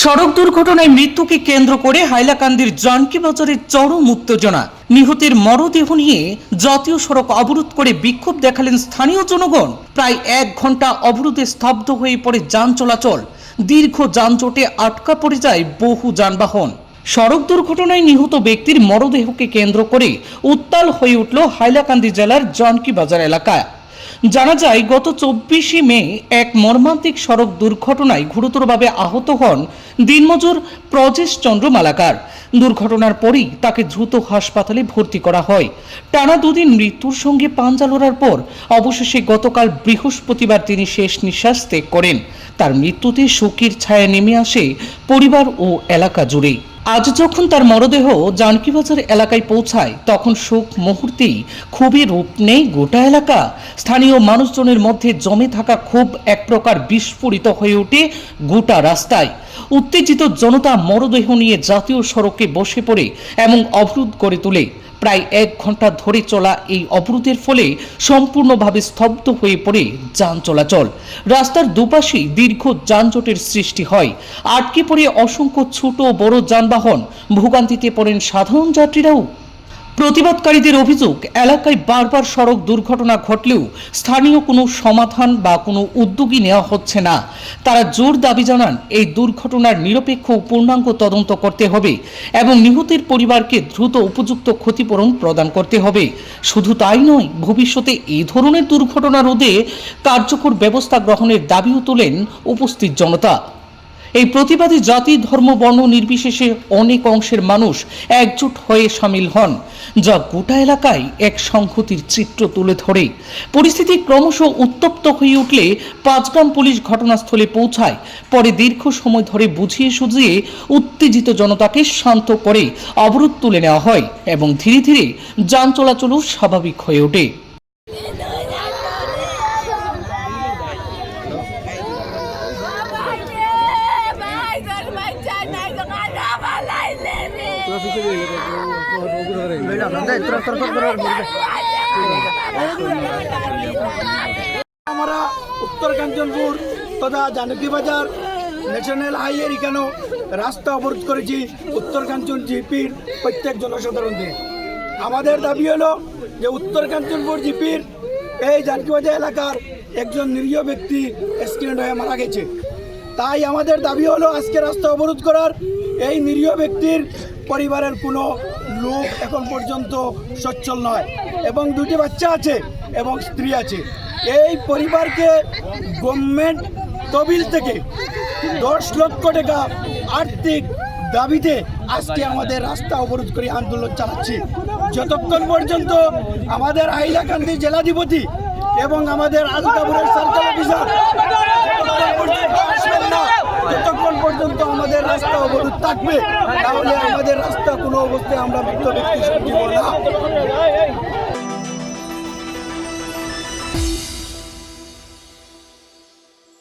সড়ক দুর্ঘটনায় মৃত্যুকে কেন্দ্র করে হাইলাকান্দির জানকী বাজারে চরম উত্তেজনা। নিহতের মরদেহ নিয়ে জাতীয় সড়ক অবরোধ করে বিক্ষোভ দেখালেন স্থানীয় জনগণ। প্রায় 1 ঘন্টা অবরোধে স্তব্ধ হয়ে পড়ে যান চলাচল। দীর্ঘ যানজটে আটকা পড়ে যায় বহু যানবাহন। সড়ক দুর্ঘটনায় নিহত ব্যক্তির মরদেহকে কেন্দ্র করে উত্তাল হয়ে উঠল হাইলাকান্দি জেলার জানকী বাজার এলাকা। জানা যায়, গত 24 মে এক মর্মান্তিক সড়ক দুর্ঘটনায় গুরুতরভাবে আহত হন দিনমজুর প্রজেশ চন্দ্র মালাকার। দুর্ঘটনার পরই তাকে দ্রুত হাসপাতালে ভর্তি করা হয়। টানা 2 দিন মৃত্যুর সঙ্গে পাঞ্জা লড়ার পর অবশেষে গতকাল বৃহস্পতিবার তিনি শেষ নিঃশ্বাস ত্যাগ করেন। তার মৃত্যুতে শোকের ছায়া নেমে আসে পরিবার ও এলাকা জুড়ে। আজ যখন তার মরদেহ জানকী বাজার এলাকায় পৌঁছায়, তখন শোক মুহূর্তেই খুবই রূপ নেয় গোটা এলাকা। স্থানীয় মানুষজনের মধ্যে জমে থাকা ক্ষোভ এক প্রকার বিস্ফোরিত হয়ে ওঠে গোটা রাস্তায়। উত্তেজিত জনতা মরদেহ নিয়ে জাতীয় সড়কে বসে পড়ে এবং অবরোধ করে তোলে। প্রায় 1 ঘন্টা ধরে চলা এই অবরোধের ফলে সম্পূর্ণভাবে স্তব্ধ হয়ে পড়ে যান চলাচল। রাস্তার দুপাশেই দীর্ঘ যানজটের সৃষ্টি হয়। আটকে পড়ে অসংখ্য ছোট বড় যানবাহন। ভোগান্তিতে পড়েন সাধারণ যাত্রীরাও। প্রতিবাদকারীদের অভিযোগ, এলাকায় বারবার সড়ক দুর্ঘটনা ঘটলেও স্থানীয় কোনো সমাধান বা কোনো উদ্যোগই নেওয়া হচ্ছে না। তারা জোর দাবি জানান, এই দুর্ঘটনার নিরপেক্ষ ও পূর্ণাঙ্গ তদন্ত করতে হবে এবং নিহতের পরিবারকে দ্রুত উপযুক্ত ক্ষতিপূরণ প্রদান করতে হবে। শুধু তাই নয়, ভবিষ্যতে এই ধরনের দুর্ঘটনা রোধে কার্যকর ব্যবস্থা গ্রহণের দাবিও তোলেন উপস্থিত জনতা। এই প্রতিবাদী জাতি ধর্ম বর্ণ নির্বিশেষে অনেক অংশের মানুষ একজোট হয়ে সামিল হন, যা গোটা এলাকায় এক সংহতির চিত্র তুলে ধরে। পরিস্থিতি ক্রমশ উত্তপ্ত হয়ে উঠলে 5 গ্রাম পুলিশ ঘটনাস্থলে পৌঁছায়। পরে দীর্ঘ সময় ধরে বুঝিয়ে সুঝিয়ে উত্তেজিত জনতাকে শান্ত করে অবরোধ তুলে নেওয়া হয় এবং ধীরে ধীরে যান চলাচলও স্বাভাবিক হয়ে ওঠে। আমরা উত্তর কাঞ্চনপুর তথা জানকী বাজার ন্যাশনাল হাইওয়ে কেন রাস্তা অবরোধ করেছি উত্তর কাঞ্চন জিপির প্রত্যেক জনসাধারণদের। আমাদের দাবি হলো যে উত্তর কাঞ্চনপুর জিপির এই জানকী বাজার এলাকার একজন নিরীহ ব্যক্তি অ্যাক্সিডেন্ট হয়ে মারা গেছে। তাই আমাদের দাবি হলো আজকে রাস্তা অবরোধ করার। এই নিরীহ ব্যক্তির পরিবারের কোনো লোক এখন পর্যন্ত সচ্ছল নয় এবং 2টি বাচ্চা আছে এবং স্ত্রী আছে। এই পরিবারকে গভর্নমেন্ট তহবিল থেকে 10 লক্ষ টাকা আর্থিক দাবিতে আজকে আমাদের রাস্তা অবরোধ করে আন্দোলন চালাচ্ছি। যতক্ষণ পর্যন্ত আমাদের হাইলাকান্দি জেলাধিপতি এবং আমাদের আলতাপুরের সার্কেল অফিসার যতক্ষণ পর্যন্ত আমাদের রাস্তা অবরোধ থাকবে, তাহলে আমাদের রাস্তা কোনো অবস্থায় আমরা মৃত ব্যক্তি